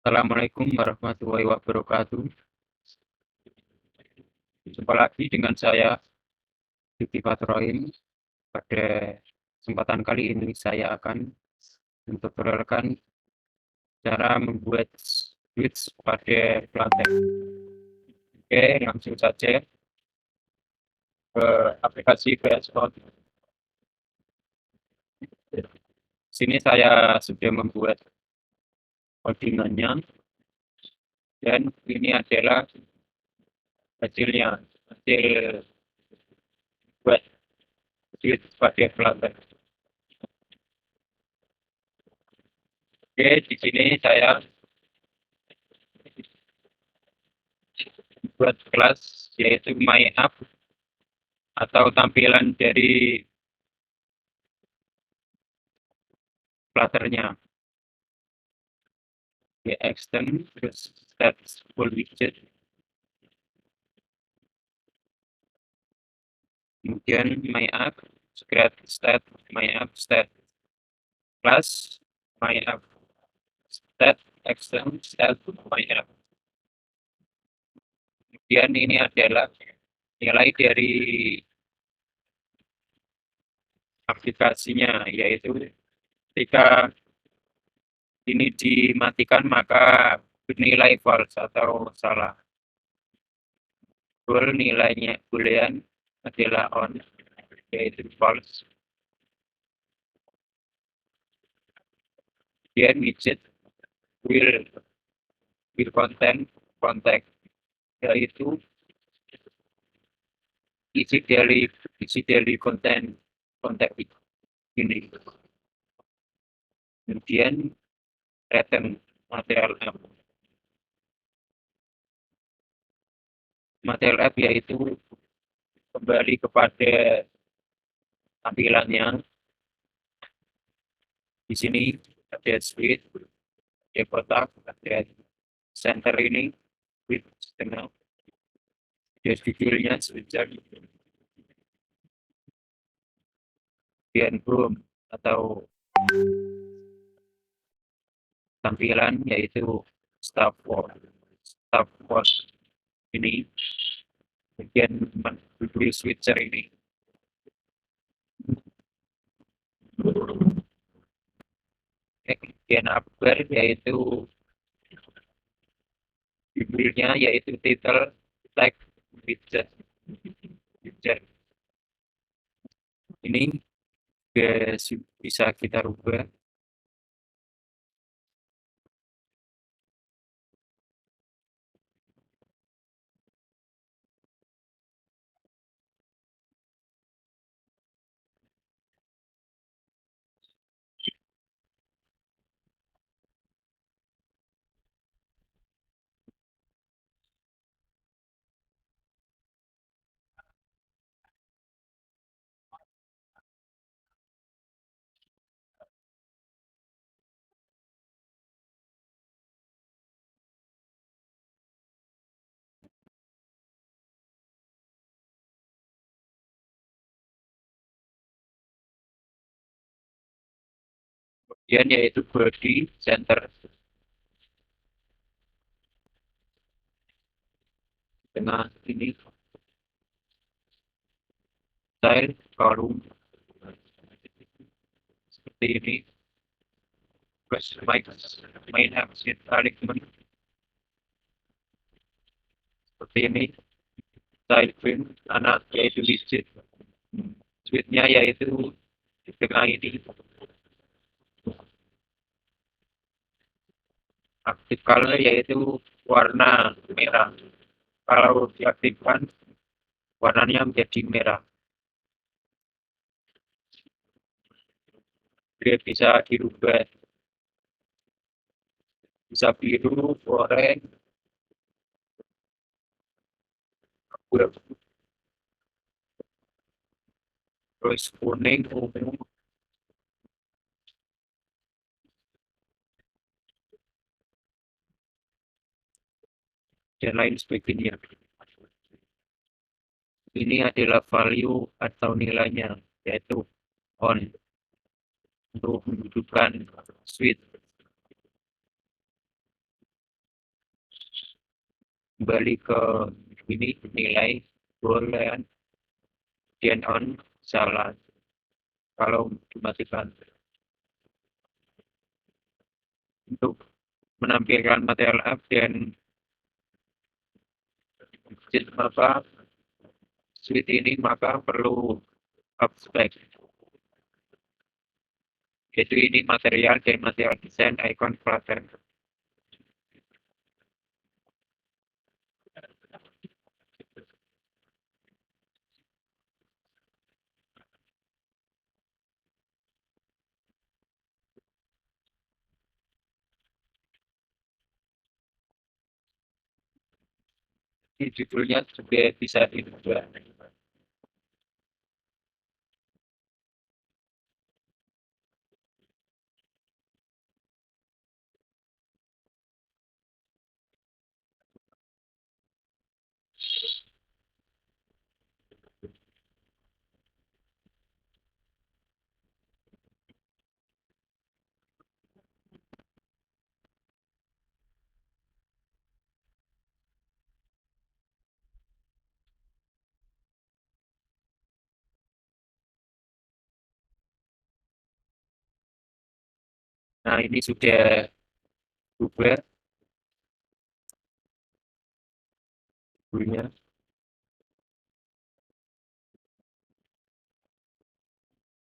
Assalamualaikum warahmatullahi wabarakatuh. Jumpa lagi dengan saya, Yudi Fatroin. Pada kesempatan kali ini saya akan mentutorialkan cara membuat switch pada Flutter. Oke, langsung saja ke aplikasi Membuat. Sini saya sudah membuat codingannya dan ini adalah hasilnya, hasil buat switch pada Flutter. Oke, di sini saya buat kelas yaitu My App atau tampilan dari Flutter-nya. Di extend terus start full widget, kemudian my app, start my app, start class, my app, start extend, start my app. Kemudian ini adalah nilai dari aplikasinya, yaitu ketika ini dimatikan maka bernilai false atau salah. Nilainya boolean adalah on, yaitu false. Kemudian widget will contain contact, yaitu isi dari konten ini. Kemudian return material app yaitu kembali kepada tampilannya. Di sini ada switch, ada kotak, ada center ini, with setengah, ada judulnya switcher, kemudian home atau tampilan yaitu staff post ini, kemudian judul switcher ini. Kemudian upper yaitu judulnya yaitu title tag widget. Ini bisa kita rubah. Kemudian yaitu body center tengah ini, style column seperti ini, terus main action alignment seperti ini, style frame anak yaitu widget, switch-nya yaitu di tengah ini, aktif color yaitu warna merah. Kalau diaktifkan warnanya menjadi merah. Dia bisa dirubah, bisa biru, oranye, terus kuning, ungu, dan lain sebagainya. Ini adalah value atau nilainya, yaitu on, untuk menghidupkan switch. kembali ke ini nilai boolean kemudian on salah kalau dimatikan untuk menampilkan material up dan apa suite ini maka perlu up spec yaitu ini material dan material desain icon Flutter. Di judulnya juga bisa diubah. Nah ini sudah berubah judulnya.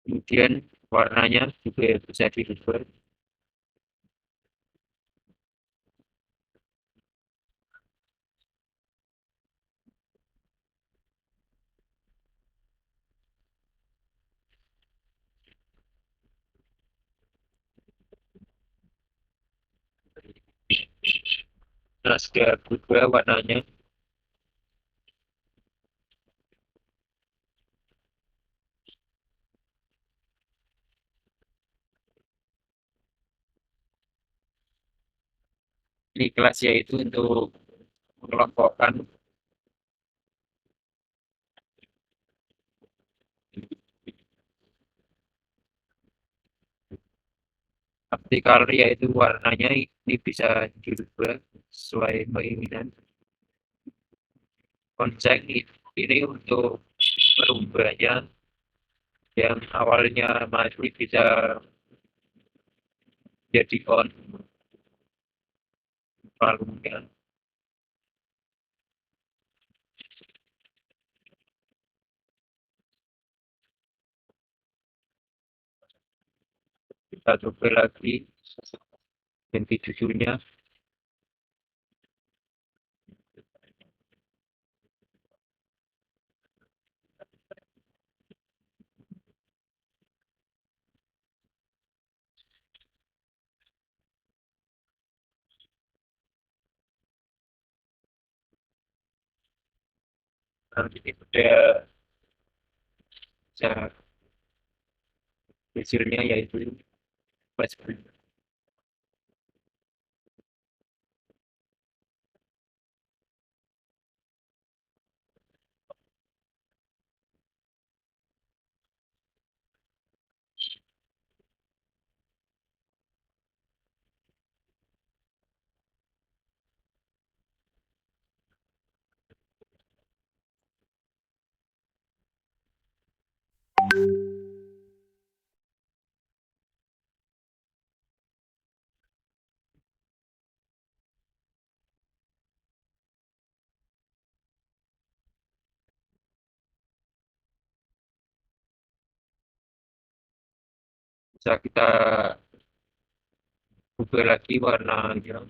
Kemudian warnanya juga bisa dirubah. Nah sudah berubah warnanya. Ini kelas yaitu untuk mengelompokkan optical yaitu warnanya ini bisa dirubah sesuai keinginan. Konsep ini untuk merubahnya yang awalnya masih bisa jadi on volume kita coba lagi ganti judulnya. Nah, ini udah bisa hasilnya yaitu Facebook. Bisa kita ubah lagi warnanya.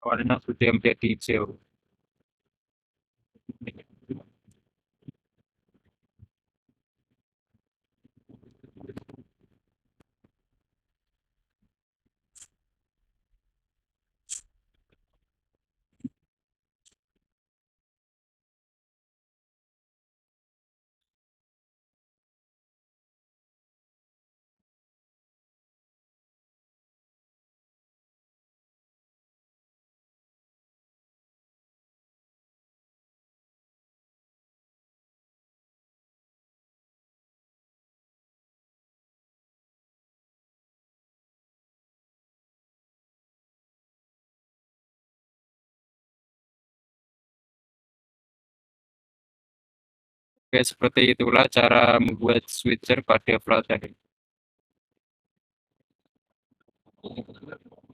warna sudah menjadi hijau. Oke, seperti itulah cara membuat switcher pada Flutter.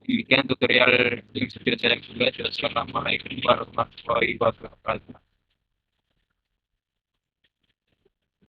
Demikian tutorial yang sudah saya buat. Assalamualaikum warahmatullahi wabarakatuh.